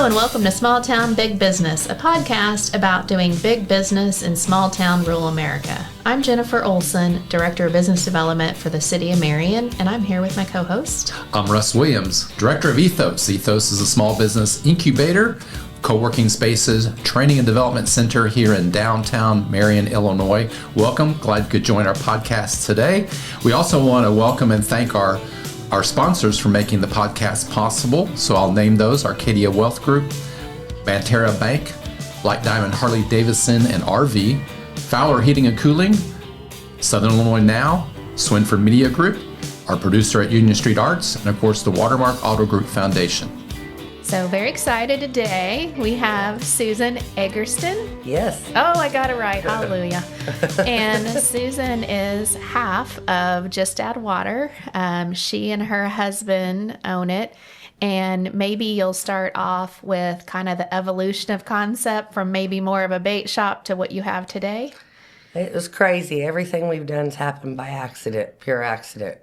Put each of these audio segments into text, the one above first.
Hello and welcome to Small Town Big Business, a podcast about doing big business in small town rural America. I'm Jennifer Olson, Director of Business Development for the City of Marion, and I'm here with my co-host. I'm Russ Williams, Director of Ethos. Ethos is a small business incubator, co-working spaces, training and development center here in downtown Marion, Illinois. Welcome. Glad you could join our podcast today. We also want to welcome and thank our sponsors for making the podcast possible. So I'll name those: Arcadia Wealth Group, Banterra Bank, Black Diamond Harley Davidson and RV, Fowler Heating and Cooling, Southern Illinois Now, Swinford Media Group, our producer at Union Street Arts, and of course the Watermark Auto Group Foundation. So very excited today. We have Susan Eggerson. Yes. Oh, I got it right. Hallelujah. And Susan is half of Just Add Water. She and her husband own it. And maybe you'll start off with kind of the evolution of concept from maybe more of a bait shop to what you have today. It was crazy. Everything we've done's happened by accident, pure accident.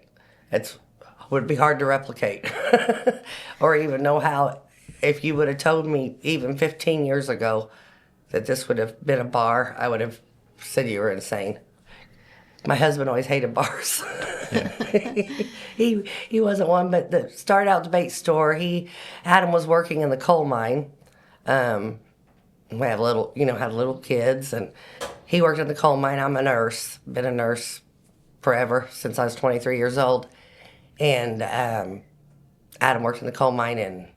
Would be hard to replicate or even know how. If you would have told me even 15 years ago that this would have been a bar, I would have said you were insane. My husband always hated bars. Yeah. he wasn't one, but started out the bait store. Adam was working in the coal mine. We have had little kids, and he worked in the coal mine. I'm a nurse, been a nurse forever since I was 23 years old. And Adam worked in the coal mine, and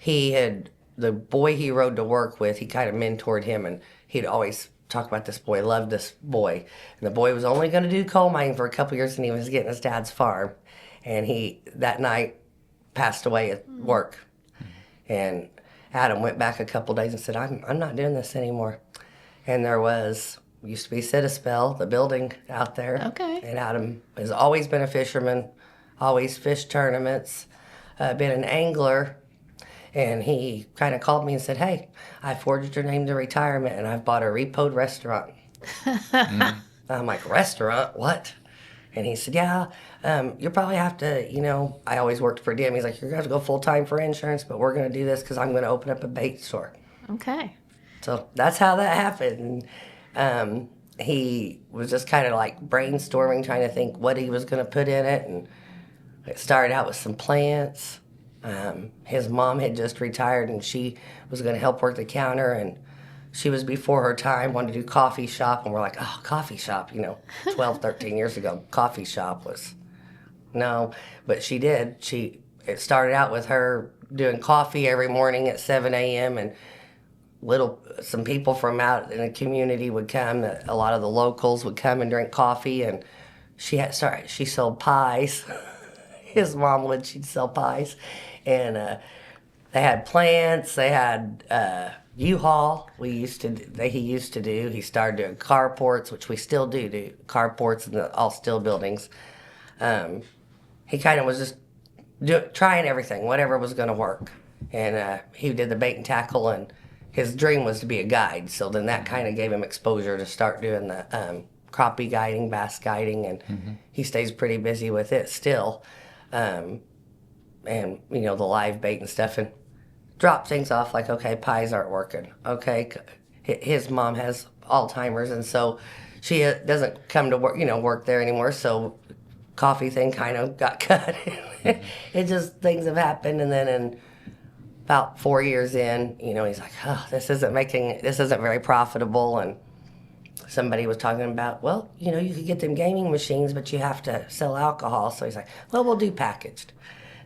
the boy he rode to work with, he kind of mentored him, and he'd always talk about this boy, loved this boy. And the boy was only going to do coal mining for a couple years, and he was getting his dad's farm. And he, that night, passed away at work. And Adam went back a couple days and said, I'm not doing this anymore. And there used to be Citispell, the building out there. Okay. And Adam has always been a fisherman, always fished tournaments, been an angler. And he kind of called me and said, hey, I forged your name to retirement, and I've bought a repoed restaurant. I'm like, restaurant? What? And he said, yeah, you'll probably have to, I always worked per diem. He's like, you're going to have to go full-time for insurance, but we're going to do this because I'm going to open up a bait store. Okay. So that's how that happened. And he was just kind of like brainstorming, trying to think what he was going to put in it. And it started out with some plants. His mom had just retired, and she was going to help work the counter, and she was before her time, wanted to do coffee shop, and we're like, oh, coffee shop, 12, 13 years ago, coffee shop was, no, but she did. It started out with her doing coffee every morning at 7 a.m., and some people from out in the community would come, a lot of the locals would come and drink coffee, and she sold pies. His mom she'd sell pies. And they had plants, they had U-Haul he used to do. He started doing carports, which we still do carports in all steel buildings. He kind of was just trying everything, whatever was going to work. And he did the bait and tackle, and his dream was to be a guide. So then that kind of gave him exposure to start doing the crappie guiding, bass guiding, and he stays pretty busy with it still. And, the live bait and stuff, and drop things off like, okay, pies aren't working. Okay, his mom has Alzheimer's, and so she doesn't come to work there anymore, so coffee thing kind of got cut. It just, things have happened, and then in about 4 years in, he's like, oh, this isn't very profitable, and somebody was talking about, well, you could get them gaming machines, but you have to sell alcohol. So he's like, well, we'll do packaged.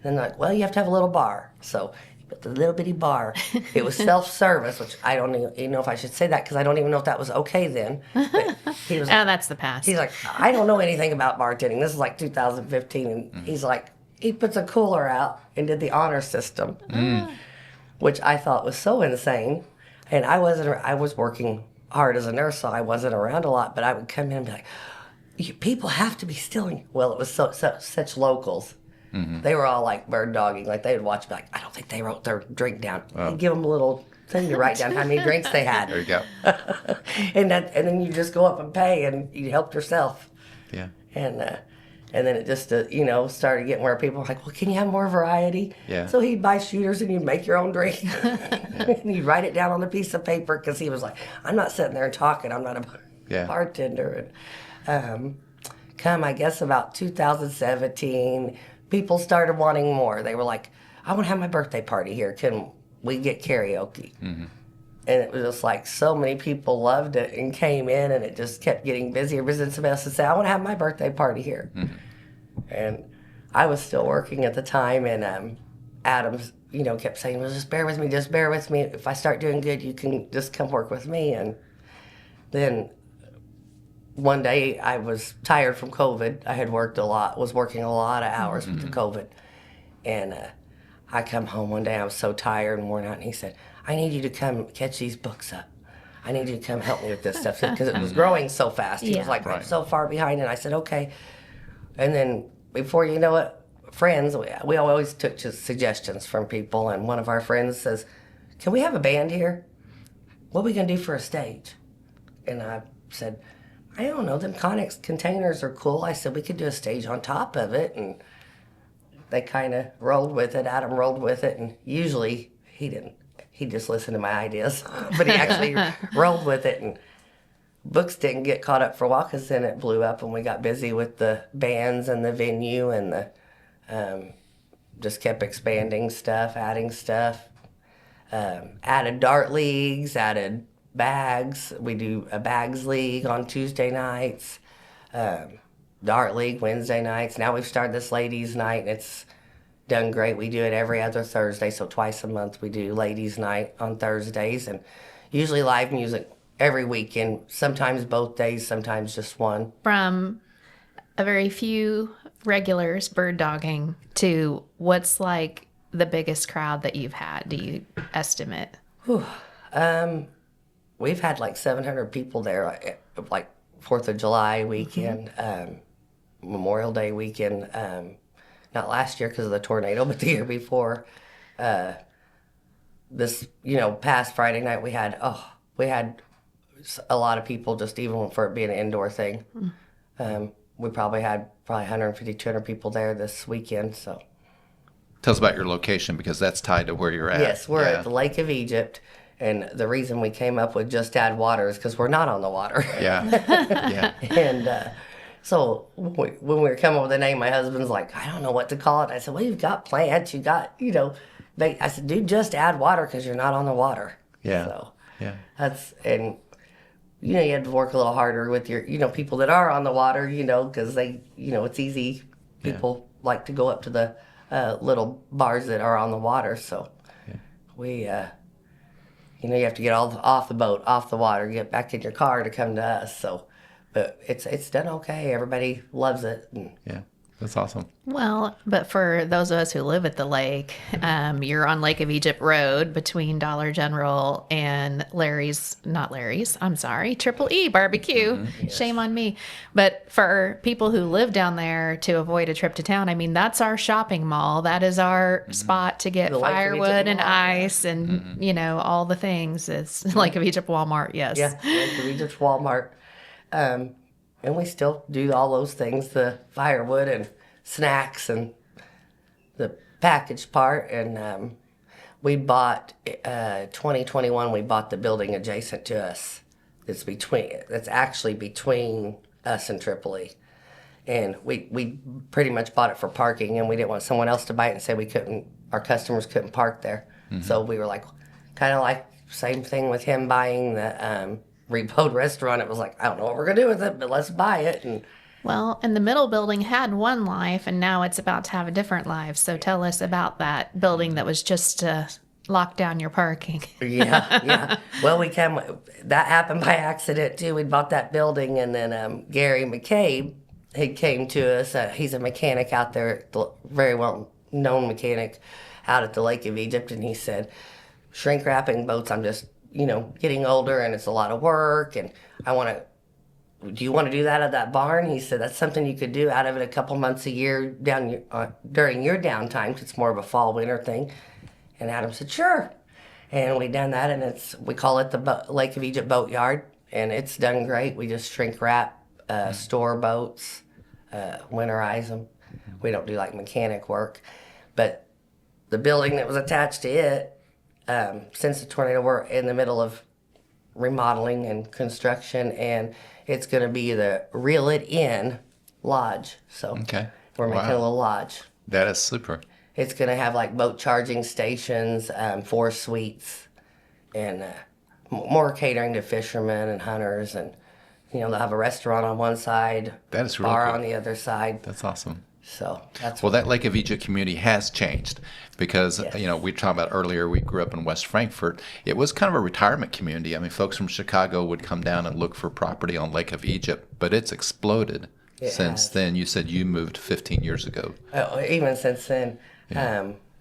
And they're like, well, you have to have a little bar. So he put the little bitty bar. It was self-service, which I don't even know if I should say that because I don't even know if that was okay then. But he was, that's the past. He's like, I don't know anything about bartending. This is like 2015. And he's like, he puts a cooler out and did the honor system, which I thought was so insane. And I was working hard as a nurse, so I wasn't around a lot, but I would come in and be like, people have to be stealing. Well, it was such locals. Mm-hmm. They were all like bird dogging. Like they would watch me like, I don't think they wrote their drink down. Oh. You'd give them a little thing to write down how many drinks they had. There you go. and then you just go up and pay, and you help yourself. Yeah. And And then it just, started getting where people were like, well, can you have more variety? Yeah. So he'd buy shooters and you'd make your own drink. And you'd write it down on a piece of paper because he was like, I'm not sitting there and talking. I'm not a bartender. And come, I guess, about 2017, people started wanting more. They were like, I want to have my birthday party here. Can we get karaoke? Mm-hmm. And it was just like so many people loved it and came in, and it just kept getting busier. Ever since somebody else would say, I want to have my birthday party here. Mm-hmm. And I was still working at the time, and Adams, kept saying, well, just bear with me. If I start doing good, you can just come work with me. And then one day I was tired from COVID. I had was working a lot of hours with the COVID. And I come home one day, I was so tired and worn out, and he said, I need you to come catch these books up. I need you to come help me with this stuff because it was growing so fast. He was like, I'm so far behind, and I said, okay. And then before you know it, friends, we always took just suggestions from people, and one of our friends says, can we have a band here? What are we going to do for a stage? And I said, I don't know, them Connex containers are cool. I said, we could do a stage on top of it, and they kind of rolled with it. Adam rolled with it, and usually he didn't. He just listened to my ideas, but he actually rolled with it, and books didn't get caught up for a while because then it blew up and we got busy with the bands and the venue and the just kept expanding stuff, adding stuff, added dart leagues, added bags. We do a bags league on Tuesday nights, dart league Wednesday nights. Now we've started this ladies night, and it's done great. We do it every other Thursday, so twice a month we do ladies night on Thursdays, and usually live music every weekend, sometimes both days, sometimes just one. From a very few regulars bird dogging to what's like the biggest crowd that you've had, do you estimate? We've had like 700 people there, like 4th of July weekend, Memorial Day weekend, not last year because of the tornado, but the year before. This, past Friday night we had a lot of people, just even for it being an indoor thing. We probably had 150, 200 people there this weekend. So, tell us about your location because that's tied to where you're at. Yes, we're at the Lake of Egypt, and the reason we came up with Just Add Water is because we're not on the water. Yeah. And so when we were coming up with the name, my husband's like, I don't know what to call it. I said, well, you've got plants, you got, I said, dude, just add water because you're not on the water. Yeah. So and you have to work a little harder with your, people that are on the water, because they, it's easy. People like to go up to the little bars that are on the water. So we, you have to get off the boat, off the water, get back in your car to come to us. So. But it's done okay. Everybody loves it. Yeah, that's awesome. Well, but for those of us who live at the lake, you're on Lake of Egypt Road between Dollar General and Triple E Barbecue. Mm-hmm. Yes. Shame on me. But for people who live down there to avoid a trip to town, I mean, that's our shopping mall. That is our spot to get firewood and ice and, all the things. It's Lake of Egypt Walmart, yes. Yeah, Lake of Egypt Walmart. And we still do all those things, the firewood and snacks and the package part. And we bought, 2021, we bought the building adjacent to us. That's actually between us and Tripoli. And we pretty much bought it for parking, and we didn't want someone else to buy it and say our customers couldn't park there. Mm-hmm. So we were like, kind of like, same thing with him buying the Repoed restaurant. It was like, I don't know what we're gonna do with it, but let's buy it. And the middle building had one life, and now it's about to have a different life. So tell us about that building that was just to lock down your parking. Yeah. Well, that happened by accident too. We bought that building, and then Gary McCabe, he came to us. He's a mechanic out there, very well known mechanic out at the Lake of Egypt, and he said, shrink wrapping boats, I'm just getting older and it's a lot of work, and do you want to do that at that barn? He said, that's something you could do out of it a couple months a year during your downtime, because it's more of a fall, winter thing. And Adam said, sure. And we done that, and we call it the Lake of Egypt Boatyard, and it's done great. We just shrink wrap, store boats, winterize them. We don't do like mechanic work. But the building that was attached to it, since the tornado, we're in the middle of remodeling and construction, and it's going to be the Reel It In Lodge. So we're making a little lodge. That is super. It's going to have like boat charging stations, 4 suites, and more catering to fishermen and hunters. And, they'll have a restaurant on one side, that is really bar cool. on the other side. That's awesome. So that's that Lake of Egypt community has changed because, we were talking about earlier, we grew up in West Frankfort. It was kind of a retirement community. I mean, folks from Chicago would come down and look for property on Lake of Egypt, but it's exploded since then. You said you moved 15 years ago. Even since then,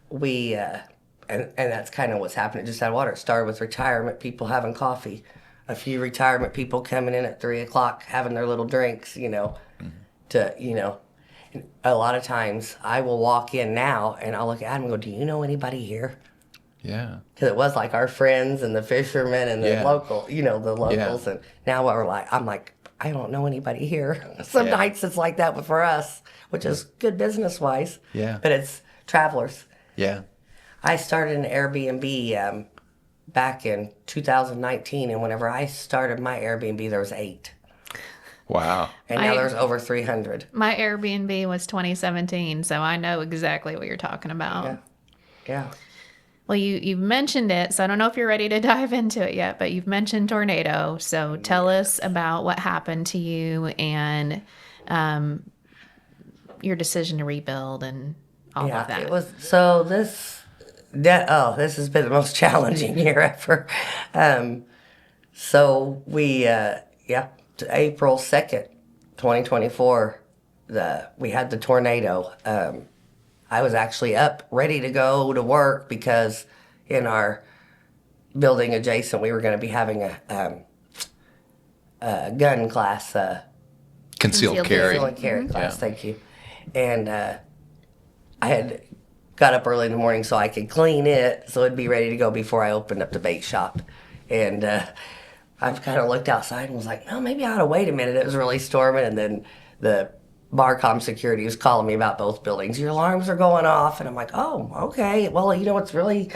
we, and that's kind of what's happening at Just Add Water. It started with retirement people having coffee, a few retirement people coming in at 3 o'clock having their little drinks, a lot of times I will walk in now and I'll look at Adam and go, do you know anybody here? Yeah. Because it was like our friends and the fishermen and the local, the locals. And now I'm like, I don't know anybody here. Some nights it's like that for us, which is good business-wise. Yeah. But it's travelers. Yeah. I started an Airbnb back in 2019, and whenever I started my Airbnb, there was 8. Wow. And now there's over 300. My Airbnb was 2017, so I know exactly what you're talking about. Yeah. Well, you've mentioned it, so I don't know if you're ready to dive into it yet, but you've mentioned tornado. So tell us about what happened to you and your decision to rebuild and all of that. It was, so this has been the most challenging year ever. So we, April 2nd, 2024, we had the tornado. I was actually up, ready to go to work because in our building adjacent, we were going to be having a gun class. Concealed carry. Concealed carry class, thank you. And I had got up early in the morning so I could clean it so it'd be ready to go before I opened up the bait shop. And I've kind of looked outside and was like, no, maybe I ought to wait a minute. It was really storming, and then the Barcom security was calling me about both buildings. Your alarms are going off, and I'm like, oh, okay. Well, it's really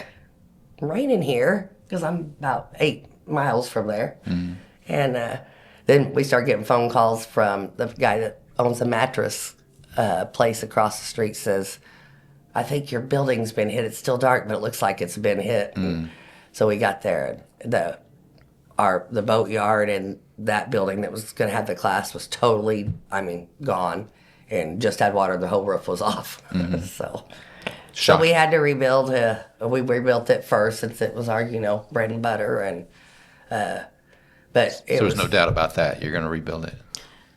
raining here because I'm about 8 miles from there. Mm-hmm. And then we started getting phone calls from the guy that owns a mattress place across the street. Says, I think your building's been hit. It's still dark, but it looks like it's been hit. Mm. So we got there, and the boat yard and that building that was going to have the class was totally, gone, and Just Add Water. The whole roof was off. Mm-hmm. So we had to rebuild. We rebuilt it first since it was our, bread and butter, and but there was no doubt about that. You're going to rebuild it.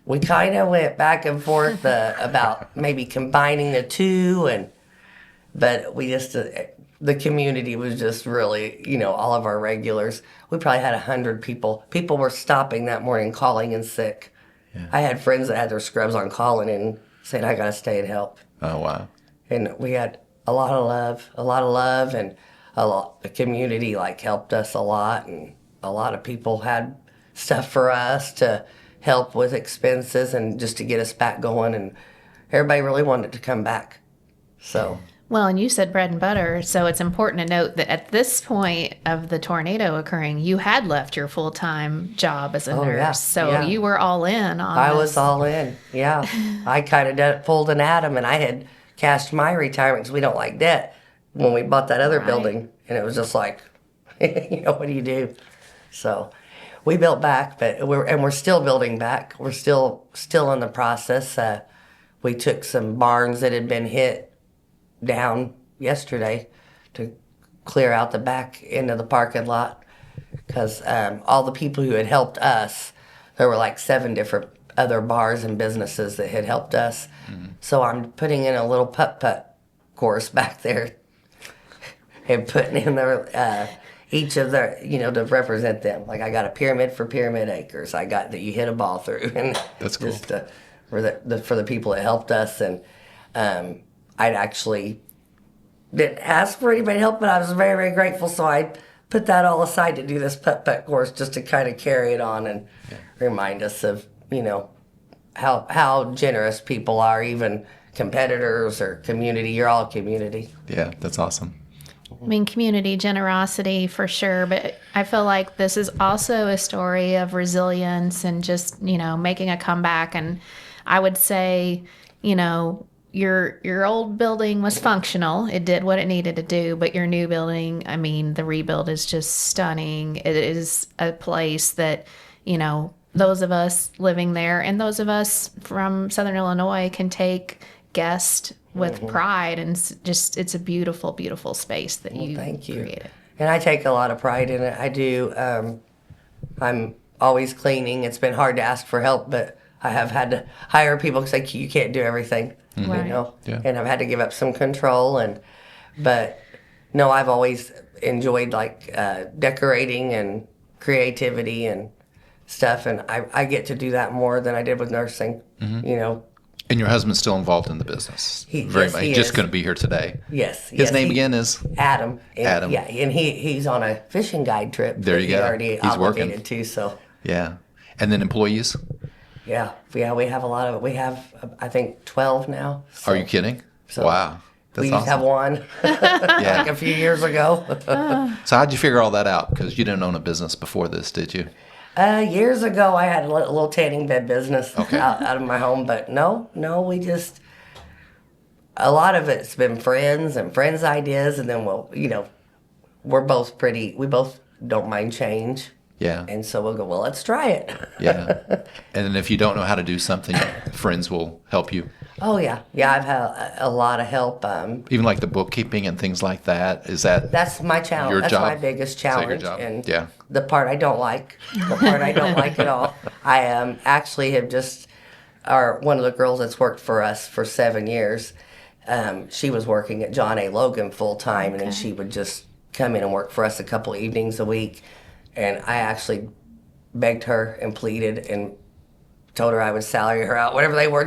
We kind of went back and forth about maybe combining the two, but we just. The community was just really, all of our regulars. We probably had 100 people. People were stopping that morning, calling in sick. Yeah. I had friends that had their scrubs on calling and saying, I got to stay and help. Oh, wow. And we had a lot of love, and the community, helped us a lot. And a lot of people had stuff for us to help with expenses and just to get us back going. And everybody really wanted to come back. So... Well, and you said bread and butter, so it's important to note that at this point of the tornado occurring, you had left your full-time job as a nurse. Yeah, so you were all in on I was all in, yeah. I kind of pulled an Adam, and I had cashed my retirement because we don't like debt when we bought that other building. And it was just like, what do you do? So we built back, but we're still building back. We're still in the process. We took some barns that had been hit down yesterday to clear out the back end of the parking lot because all the people who had helped us, there were 7 different other bars and businesses that had helped us. Mm-hmm. So I'm putting in a little putt-putt course back there and putting in their each of their, to represent them. I got a pyramid for Pyramid Acres. I got that you hit a ball through, and that's cool. Just for the people that helped us. And I'd actually didn't ask for anybody help, but I was very, very grateful. So I put that all aside to do this putt-putt course just to kind of carry it on and remind us of, how generous people are, even competitors or community. You're all community. Yeah, that's awesome. I mean, community generosity for sure, but I feel like this is also a story of resilience and just, making a comeback. And I would say, your old building was functional. It did what it needed to do, but your new building, I mean, the rebuild is just stunning. It is a place that, those of us living there and those of us from Southern Illinois can take guests with pride, and it's a beautiful, beautiful space that you Thank you. created. And I take a lot of pride in it. I do. I'm always cleaning. It's been hard to ask for help, but I have had to hire people because you can't do everything, Right. Yeah. And I've had to give up some control. But no, I've always enjoyed decorating and creativity and stuff, and I get to do that more than I did with nursing. And your husband's still involved in the business. Yes, much. he He just is. couldn't be here today. Yes. His name again is? Adam. And, Adam. Yeah, and he's on a fishing guide trip. There you that go. He already He's working. obligated to. So Yeah. And then employees? yeah, we have a lot of. We have I think 12 now. So Are you kidding? So Wow. That's we used to have awesome. one Yeah. like a few years ago. So how'd you figure all that out? Because you didn't own a business before this, did you? Years ago, I had a little tanning bed business Okay. out of my home, but no, we just a lot of it's been friends ideas, and then we both don't mind change, Yeah. and so we'll go, well, let's try it. Yeah. And then if you don't know how to do something, friends will help you. Oh yeah, I've had a lot of help. Even like the bookkeeping and things like that. Is that That's my challenge. Your That's job? my biggest Is that your challenge, job? and Yeah. the part I don't like, at all. I actually have just, one of the girls that's worked for us for 7 years. She was working at John A. Logan full time, and then she would just come in and work for us a couple evenings a week. And I actually begged her and pleaded and told her I would salary her out, whatever they were,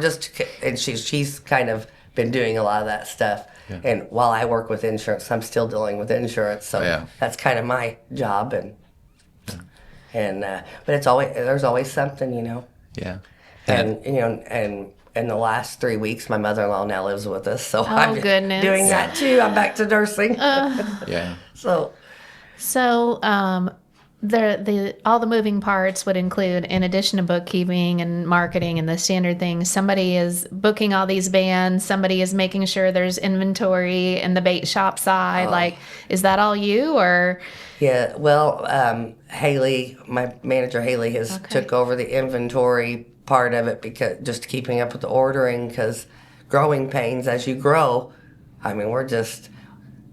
and she's kind of been doing a lot of that stuff. Yeah. And while I work with insurance, I'm still dealing with insurance, so Yeah. that's kind of my job. But there's always something, Yeah. and in the last 3 weeks, my mother-in-law now lives with us, so I'm goodness. doing that too. I'm back to nursing, Yeah. so. So, all the moving parts would include, in addition to bookkeeping and marketing and the standard things, somebody is booking all these bands, somebody is making sure there's inventory in the bait shop side. Is that all you, or? Yeah, well, Haley, my manager Haley, has took over the inventory part of it, because just keeping up with the ordering, because growing pains as you grow, I mean, we're just,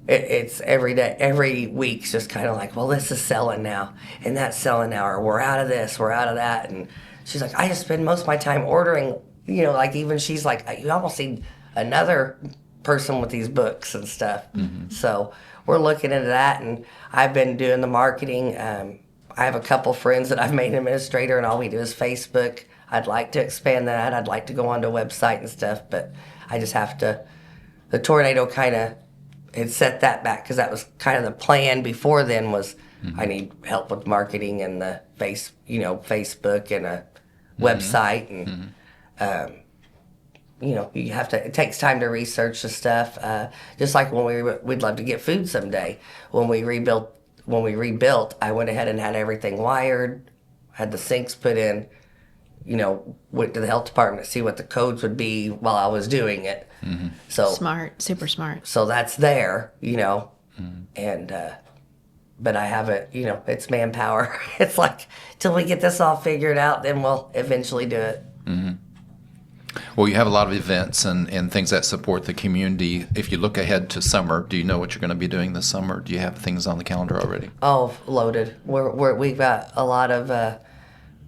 it's every day, every week's just kind of like, well, this is selling now, and that's selling now, or we're out of this, we're out of that, and she's like, I just spend most of my time ordering, even she's like, you almost need another person with these books and stuff. So we're looking into that, and I've been doing the marketing. I have a couple friends that I've made an administrator, and all we do is Facebook. I'd like to expand that. I'd like to go onto a website and stuff, but I just have to. The tornado kind of had set that back, because that was kind of the plan before then. Was I need help with marketing and the Facebook and a website, and you have to. It takes time to research the stuff. Just like when we'd love to get food someday. When we rebuilt, I went ahead and had everything wired, had the sinks put in. Went to the health department to see what the codes would be while I was doing it. So Smart, super smart. So that's there, and but I haven't. It's manpower. It's like till we get this all figured out, then we'll eventually do it. Well, you have a lot of events and things that support the community. If you look ahead to summer, do you know what you're going to be doing this summer? Do you have things on the calendar already? Oh, loaded. We've got a lot of.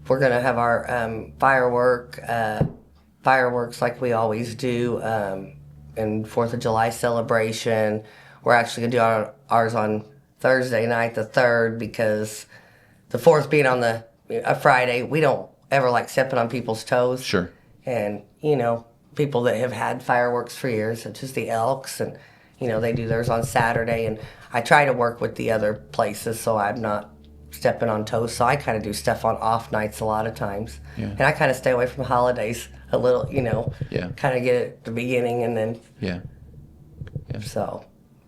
We're gonna have our fireworks like we always do, and 4th of July celebration. We're actually gonna do ours on Thursday night, the 3rd, because the 4th being on a Friday, we don't ever like stepping on people's toes. Sure. And people that have had fireworks for years, such as the Elks, and they do theirs on Saturday. And I try to work with the other places, so I'm not stepping on toes. So I kind of do stuff on off nights a lot of times. Yeah. And I kind of stay away from the holidays a little, Yeah. kind of get it at the beginning and then, Yeah. so.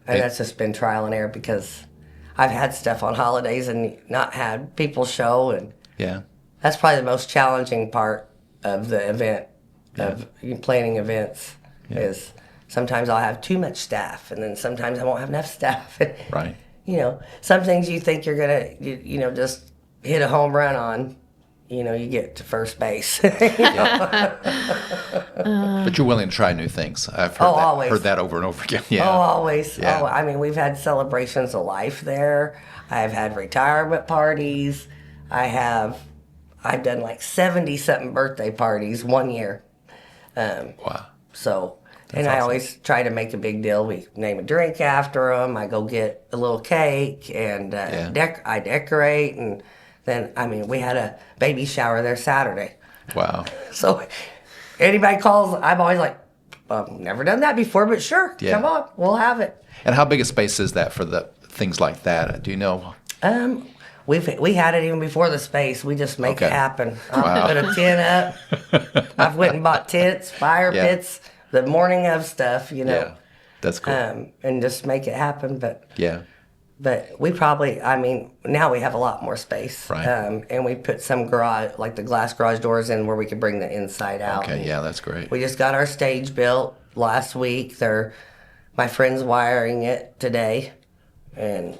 And that's just been trial and error because I've had stuff on holidays and not had people show. And Yeah. that's probably the most challenging part of the event, of planning events, is sometimes I'll have too much staff and then sometimes I won't have enough staff. Right. Some things you think you're going to, just hit a home run on, you get to first base. But you're willing to try new things. I've heard always. heard that over and over again. Yeah. Oh, always. Yeah. Oh, I mean, we've had celebrations of life there. I've had retirement parties. I've done like 70-something birthday parties one year. Wow. So, That's I awesome. always try to make a big deal. We name a drink after them. I go get a little cake and I decorate. And then, we had a baby shower there Saturday. Wow. So anybody calls, I'm always like, I've never done that before, but sure, Yeah. come on, we'll have it. And how big a space is that for the things like that? Do you know? We had it even before the space. We just make Okay. it happen. Wow. I'll put a tent up. I've went and bought tents, fire Yeah. pits, the morning of stuff, Yeah. That's cool. and just make it happen. Yeah. But we probably, now we have a lot more space. Right. And we put some garage, like the glass garage doors in where we could bring the inside out. Okay. Yeah, that's great. We just got our stage built last week. My friend's wiring it today. And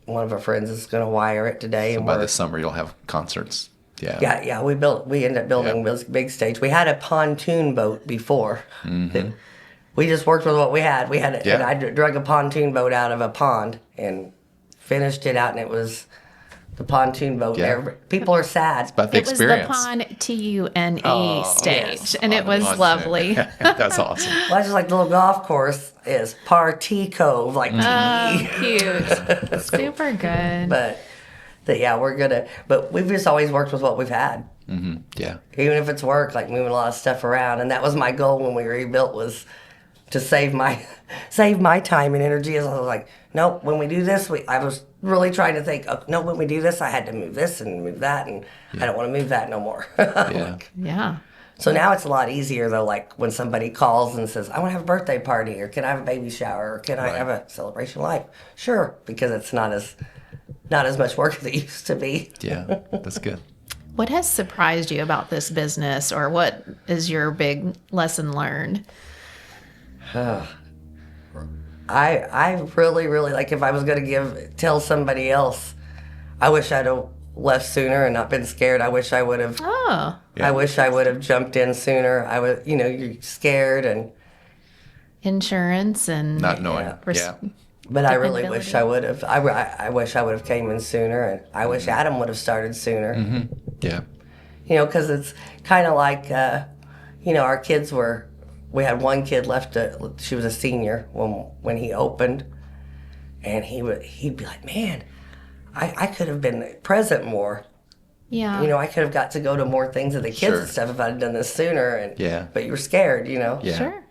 one of our friends is going to wire it today. So and by we're- this summer, you'll have concerts. Yeah. Yeah, we ended up building this big stage. We had a pontoon boat before. Mm-hmm. We just worked with what we had. And Yeah. I drug a pontoon boat out of a pond and finished it out, and it was the pontoon boat. Yeah. People are sad. About the It was experience. the Pond TUNE Oh, stage, yes. and it was lovely. That's awesome. Well, that's just like the little golf course is Party Cove, like Cute. Super good. But we've just always worked with what we've had. Yeah. Even if it's work, like moving a lot of stuff around. And that was my goal when we rebuilt, was to save my time and energy. As I was like, nope, when we do this, I was really trying to think, oh, no, when we do this, I had to move this and move that, and I don't want to move that no more. Yeah. Yeah. So now it's a lot easier, though, like when somebody calls and says, I want to have a birthday party, or can I have a baby shower, or can I have a celebration of life? Sure, because it's not as much work as it used to be. Yeah. That's good. What has surprised you about this business, or what is your big lesson learned? I really, really, like, if I was going to tell somebody else, I wish I'd have left sooner and not been scared. I wish I would have. Oh, I wish I would have jumped in sooner. I was, you're scared, and insurance and Not knowing. res- Yeah. but I really wish Dependability. I would have. I wish I would have came in sooner, and I wish Adam would have started sooner. Yeah. Because it's kind of like, our kids were. We had one kid left. She was a senior when he opened, and he'd be like, "Man, I could have been present more. yeah. I could have got to go to more things with the kids Sure. and stuff if I'd done this sooner." And Yeah. but you were scared, Yeah. Sure.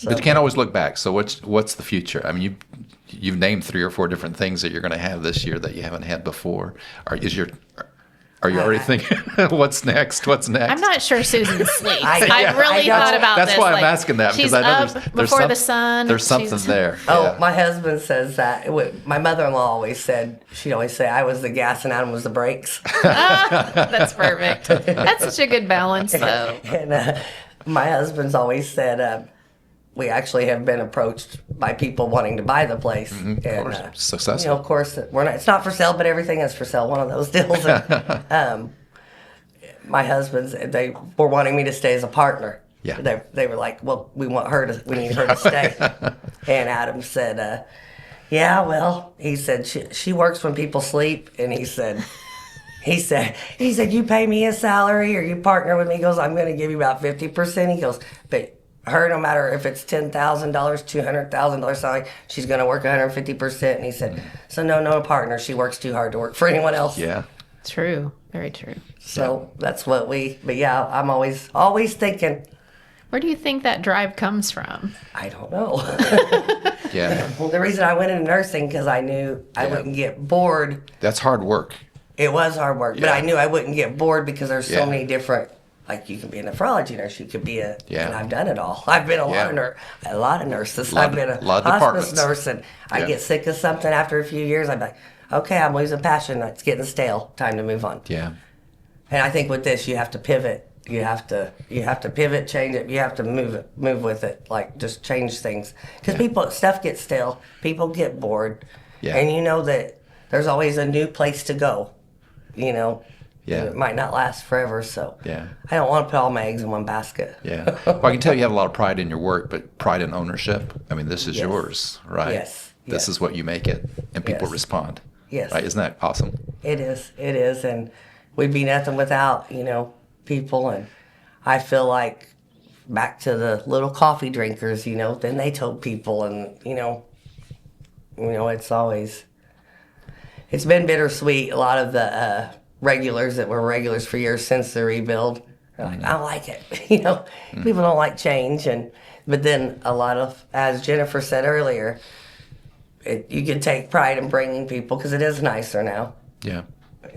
But you can't always look back. So what's the future? I mean, you've named 3 or 4 different things that you're going to have this year that you haven't had before. Are you already thinking what's next? What's next? I'm not sure Susan sleeps. I- I've really I know. thought about That's this. why I'm like, asking that, she's because I know up there's before some- the sun. There's something She's- there. Oh, Yeah. my husband says that. My mother-in-law always said, she'd always say, I was the gas and Adam was the brakes. That's perfect. That's such a good balance, though. And my husband's always said, we actually have been approached by people wanting to buy the place. Of And, course. Successful. of course, it's not for sale, but everything is for sale. One of those deals. And, my husband's, they were wanting me to stay as a partner. Yeah. They were like, well, we need her to stay. And Adam said, yeah, well, he said, she works when people sleep. And he said, you pay me a salary or you partner with me. He goes, I'm going to give you about 50%. He goes, but her, no matter if it's $10,000, $200,000 salary, she's going to work 150%. And he said, so no partner. She works too hard to work for anyone else. Yeah. True. Very true. So that's what but yeah, I'm always thinking, Where do you think that drive comes from? I don't know. Yeah. Well, the reason I went into nursing, because I knew I wouldn't get bored. That's hard work. It was hard work, but Yeah. I knew I wouldn't get bored because there's so Yeah. many different. Like you can be a nephrology nurse, you could be and Yeah. I've done it all. I've been a lot of nurses. I've been a lot of hospice departments. nurse, and I Yeah. get sick of something after a few years. I'm like, okay, I'm losing passion. It's getting stale. Time to move on. Yeah. And I think with this, you have to pivot. You have to pivot, change it. You have to move with it. Like just change things because stuff gets stale. People get bored, and you know that there's always a new place to go. You know. Yeah. It might not last forever, so Yeah. I don't want to put all my eggs in one basket. Yeah. Well, I can tell you have a lot of pride in your work, but pride in ownership. I mean, this is Yes. yours, right? Yes. This Yes. is what you make it, and people Yes. respond. Yes. Right? Isn't that awesome? It is, and we'd be nothing without, people, and I feel like back to the little coffee drinkers, then they told people, and, it's been bittersweet. A lot of the regulars that were regulars for years since the rebuild, they're like, I don't like it. People don't like change, but then a lot of, as Jennifer said earlier, you can take pride in bringing people because it is nicer now. Yeah.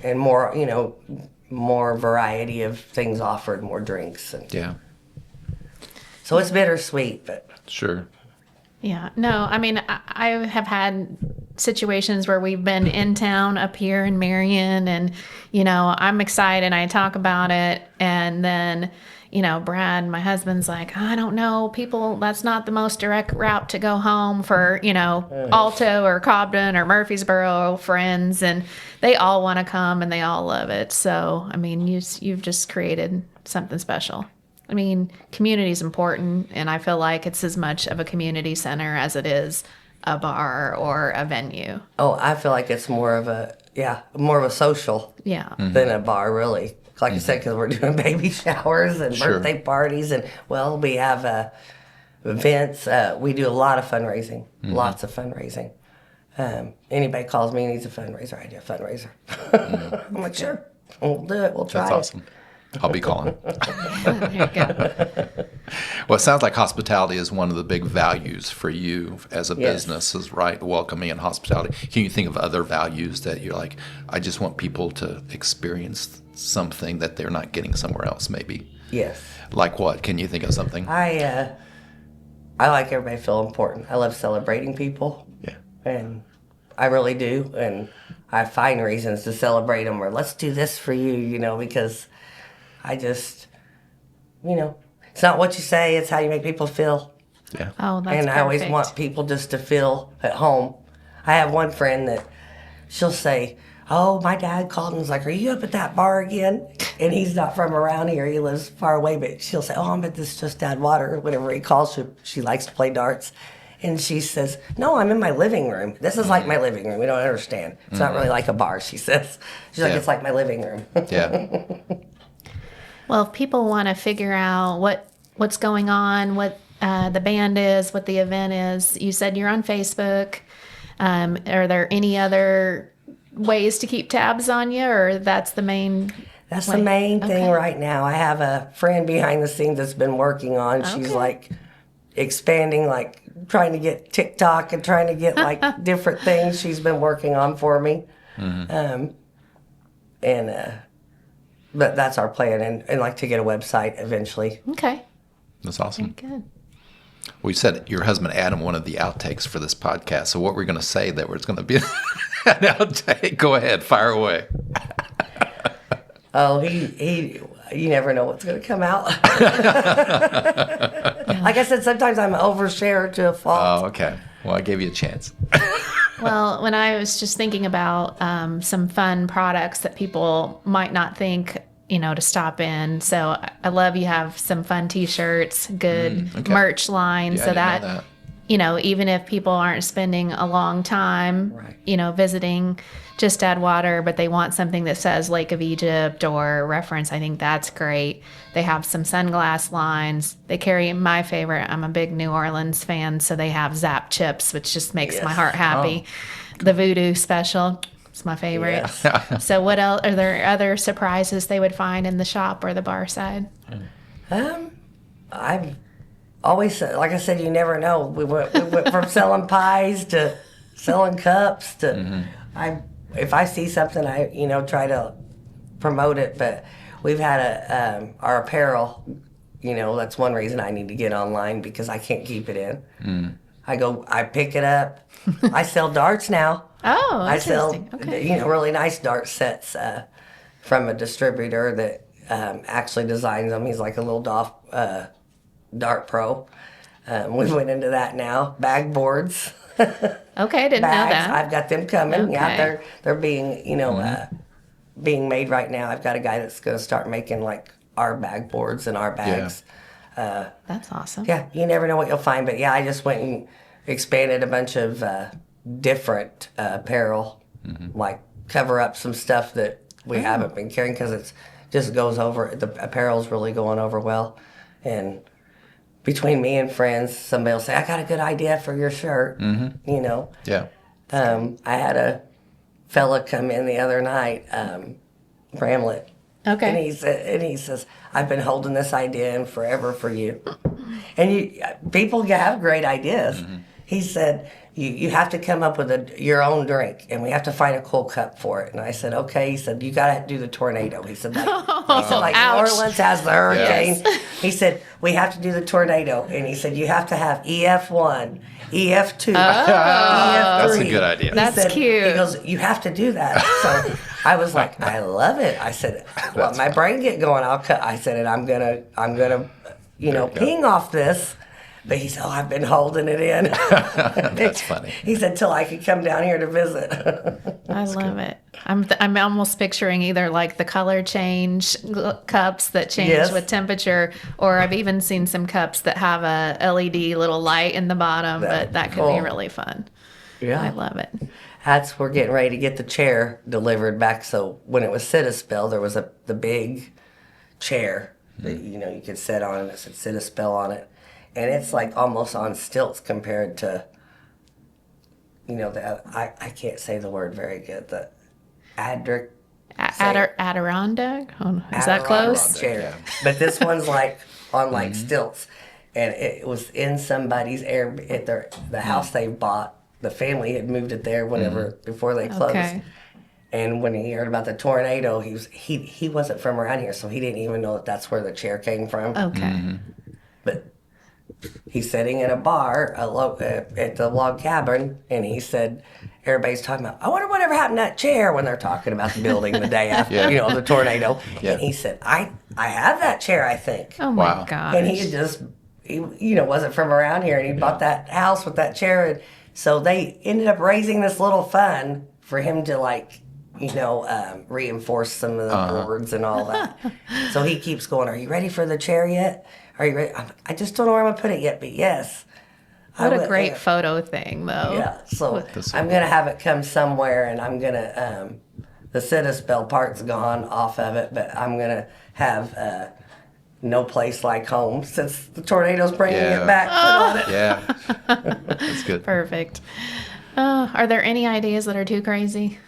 And more variety of things offered, more drinks. Yeah. So it's bittersweet, but Sure. Yeah. No, I mean, I have had situations where we've been in town up here in Marion, and, I'm excited. I talk about it. And then, Brad, my husband's like, I don't know, people, that's not the most direct route to go home for, Alto or Cobden or Murfreesboro friends. And they all want to come and they all love it. So, I mean, you've just created something special. I mean, community is important, and I feel like it's as much of a community center as it is a bar or a venue. Oh, I feel like it's more of a social Yeah. than a bar, really. Like I said, because we're doing baby showers and Sure. birthday parties, and we have events. We do a lot of fundraising, lots of fundraising. Anybody calls me and needs a fundraiser, I do a fundraiser. I'm like, sure, we'll do it. We'll try That's awesome. I'll be calling. There you go. Well, it sounds like hospitality is one of the big values for you as a Yes. business, is right, welcoming and hospitality. Can you think of other values that you're like, I just want people to experience something that they're not getting somewhere else, maybe? Yes. Like what? Can you think of something? I like everybody to feel important. I love celebrating people. Yeah. And I really do. And I find reasons to celebrate them, or let's do this for you, because I just, it's not what you say, it's how you make people feel. Yeah. Oh, that's And I always perfect. want people just to feel at home. I have one friend that she'll say, oh, my dad called and was like, are you up at that bar again? And he's not from around here. He lives far away, but she'll say, oh, I'm at this Just Add Water. Whenever he calls, she likes to play darts. And she says, no, I'm in my living room. This is like my living room. We don't understand. It's not really like a bar, she says. She's like, Yeah. it's like my living room. Yeah. Well, if people want to figure out what's going on, what the band is, what the event is, you said you're on Facebook. Are there any other ways to keep tabs on you, or that's the main? That's way? the main thing Okay. right now. I have a friend behind the scenes that's been working on. She's Okay. like expanding, like trying to get TikTok and trying to get like different things she's been working on for me. But that's our plan, and like to get a website eventually. Okay. That's awesome. Good. We said your husband Adam wanted the outtakes for this podcast. So what we're going to say that was going to be an outtake? Go ahead, fire away. Oh, he you never know what's going to come out. Like I said, sometimes I'm an overshare to a fault. Oh, okay. Well, I gave you a chance. Well, when I was just thinking about some fun products that people might not think, to stop in. So I love you have some fun T-shirts, good okay. merch line, Yeah, I so didn't know that, even if people aren't spending a long time, Right. visiting Just Add Water, but they want something that says Lake of Egypt or reference, I think that's great. They have some sunglass lines. They carry my favorite. I'm a big New Orleans fan, so they have Zap chips, which just makes my Yes. heart happy. The Voodoo special. It's my favorite. Yes. So what else? Are there other surprises they would find in the shop or the bar side? I've always said, like I said, you never know. We went from selling pies to selling cups to if I see something, I try to promote it. But we've had our apparel. That's one reason I need to get online because I can't keep it in. I pick it up. I sell darts now. Oh, I sell interesting. Okay. really nice dart sets from a distributor that actually designs them. He's like a little dart pro. We went into that now. Bag boards. Okay, didn't know Bags. that. I've got them coming. Okay. Yeah, they're being being made right now. I've got a guy that's going to start making like our bag boards and our bags. That's awesome. Yeah, you never know what you'll find. But yeah, I just went and expanded a bunch of different apparel, like cover up some stuff that we haven't been carrying because it's just goes over. The apparel's really going over well, and between me and friends, somebody will say, "I got a good idea for your shirt." Yeah. I had a fella come in the other night, Bramlett. Okay. And he says, "I've been holding this idea in forever for you." And people have great ideas. He said, "You have to come up with your own drink, and we have to find a cool cup for it." And I said, "Okay." He said, "You got to do the tornado." He said, "Like New ouch. Orleans has the hurricane." Yes. He said, "We have to do the tornado." And he said, "You have to have EF1, EF2, EF3. That's a good idea. That's He said, cute. He goes, "You have to do that." So I was like, "I love it." I said, "Let my brain get going. I'll cut." I said, "And I'm gonna, ping off this." But he said, "Oh, I've been holding it in." That's funny. He said, "Till I could come down here to visit." I love it. I'm almost picturing either like the color change cups that change Yes. with temperature, or I've even seen some cups that have a LED little light in the bottom. But that could be cool. really fun. Yeah. I love it. We're getting ready to get the chair delivered back. So when it was Sit-A-Spell, there was the big chair that you could sit on, and it said Sit-A-Spell on it. And it's like almost on stilts compared to, I can't say the word very good. The Adirondack? Oh, is that close? chair. Yeah. But this one's like on like stilts, and it was in somebody's at the house they bought. The family had moved it there before they closed. Okay. And when he heard about the tornado, he wasn't from around here, so he didn't even know that's where the chair came from. Okay. But he's sitting in a bar at the log cabin, and he said, everybody's talking about, "I wonder whatever happened to that chair," when they're talking about the building the day after, the tornado. Yeah. And he said, I have that chair, I think. Oh my Wow. gosh. And he wasn't from around here, and he bought that house with that chair. And so they ended up raising this little fund for him to reinforce some of the boards and all that. So he keeps going, "Are you ready for the chair yet? Are you ready?" I just don't know where I'm going to put it yet, but yes. What a great photo thing, though. Yeah, so That's I'm going to have it come somewhere, and I'm going to, the Sit-A-Spell part's gone off of it, but I'm going to have No Place Like Home, since the tornado's bringing it back. Put on it. Yeah. That's good. Perfect. Are there any ideas that are too crazy?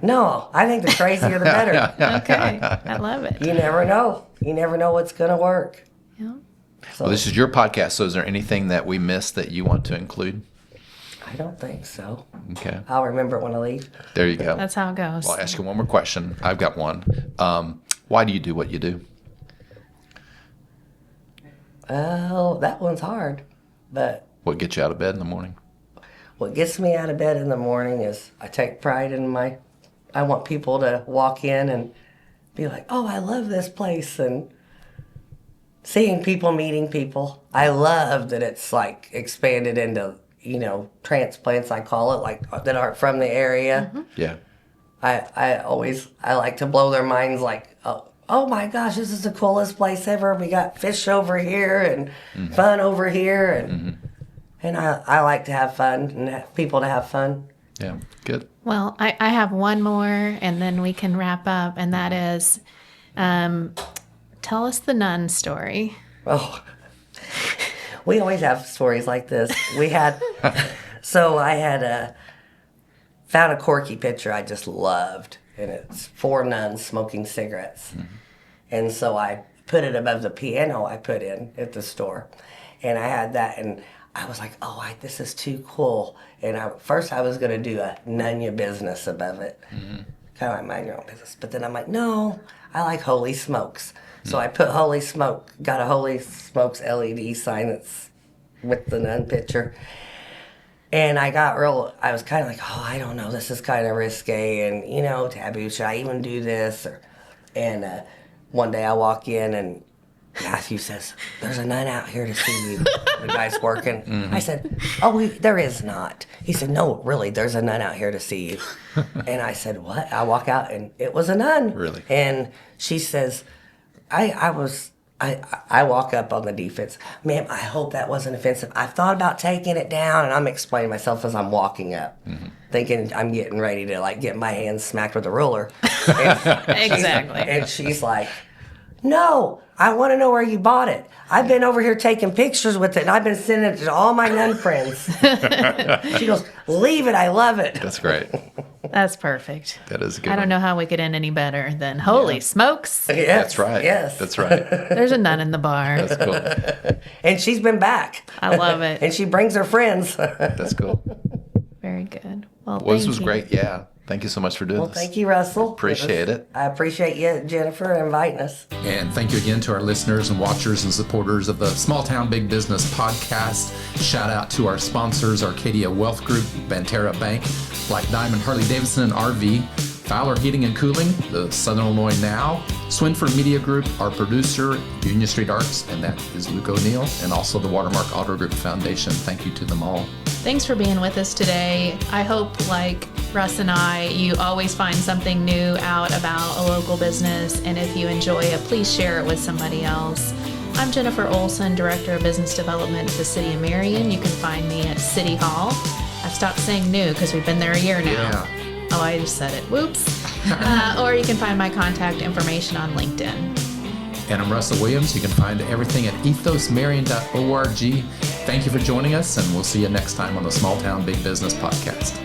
No, I think the crazier the better. Okay. I love it. You never know. You never know what's going to work. Yeah. So Well, this is your podcast, so is there anything that we missed that you want to include? I don't think so. Okay. I'll remember it when I leave. There you go. That's how it goes. Well, I'll ask you one more question. I've got one. Why do you do what you do? Oh, that one's hard. But What gets you out of bed in the morning? what gets me out of bed in the morning is I take pride in I want people to walk in and be like, "Oh, I love this place," and seeing people, meeting people. I love that it's like expanded into, transplants, I call it, like that aren't from the area. Yeah. I like to blow their minds like, oh my gosh, this is the coolest place ever. We got fish over here and fun over here. And I like to have fun and have people to have fun. Yeah. Good. Well, I have one more, and then we can wrap up, and that is, tell us the nun story. Oh, we always have stories like this. I had found a corky picture I just loved, and it's 4 nuns smoking cigarettes. And so I put it above the piano I put in at the store. And I had that, and I was like, oh, this is too cool. And first I was going to do a none your business above it. Kind of like mind your own business. But then I'm like, no, I like Holy Smokes. So I put got a Holy Smokes LED sign that's with the nun picture. And I was kind of like, oh, I don't know, this is kind of risque and, taboo. Should I even do this? And one day I walk in and Matthew says, there's a nun out here to see you. The guy's working. I said, oh, there is not. He said, no, really, there's a nun out here to see you. And I said, what? I walk out and it was a nun. Really? And she says, I walk up on the defense. Ma'am, I hope that wasn't offensive. I thought about taking it down, and I'm explaining myself as I'm walking up, thinking I'm getting ready to get my hands smacked with a ruler. Exactly. And she's like, no, I want to know where you bought it. I've been over here taking pictures with it, and I've been sending it to all my nun friends. She goes, leave it, I love it. That's great. That's perfect. That is a good I don't know how we could end any better than Holy Smokes. Yes, That's right. Yes. That's right. There's a nun in the bar. That's cool. And she's been back. I love it. And she brings her friends. That's cool. Very good. Well, Well, this thank was you. great. Yeah. Thank you so much for doing Well, this. thank you, Russell. Appreciate it. I appreciate you, Jennifer, inviting us. And thank you again to our listeners and watchers and supporters of the Small Town Big Business podcast. Shout out to our sponsors, Arcadia Wealth Group, Banterra Bank, Black Diamond Harley Davidson and RV, Fowler Heating and Cooling, the Southern Illinois Now, Swinford Media Group, our producer, Union Street Arts, and that is Luke O'Neill, and also the Watermark Auto Group Foundation. Thank you to them all. Thanks for being with us today. I hope, like Russ and I, you always find something new out about a local business, and if you enjoy it, please share it with somebody else. I'm Jennifer Olson, Director of Business Development at the City of Marion. You can find me at City Hall. I stopped saying new because we've been there a year now. Yeah. Oh, I just said it. Whoops. Or you can find my contact information on LinkedIn. And I'm Russell Williams. You can find everything at ethosmarion.org. Thank you for joining us, and we'll see you next time on the Small Town Big Business Podcast.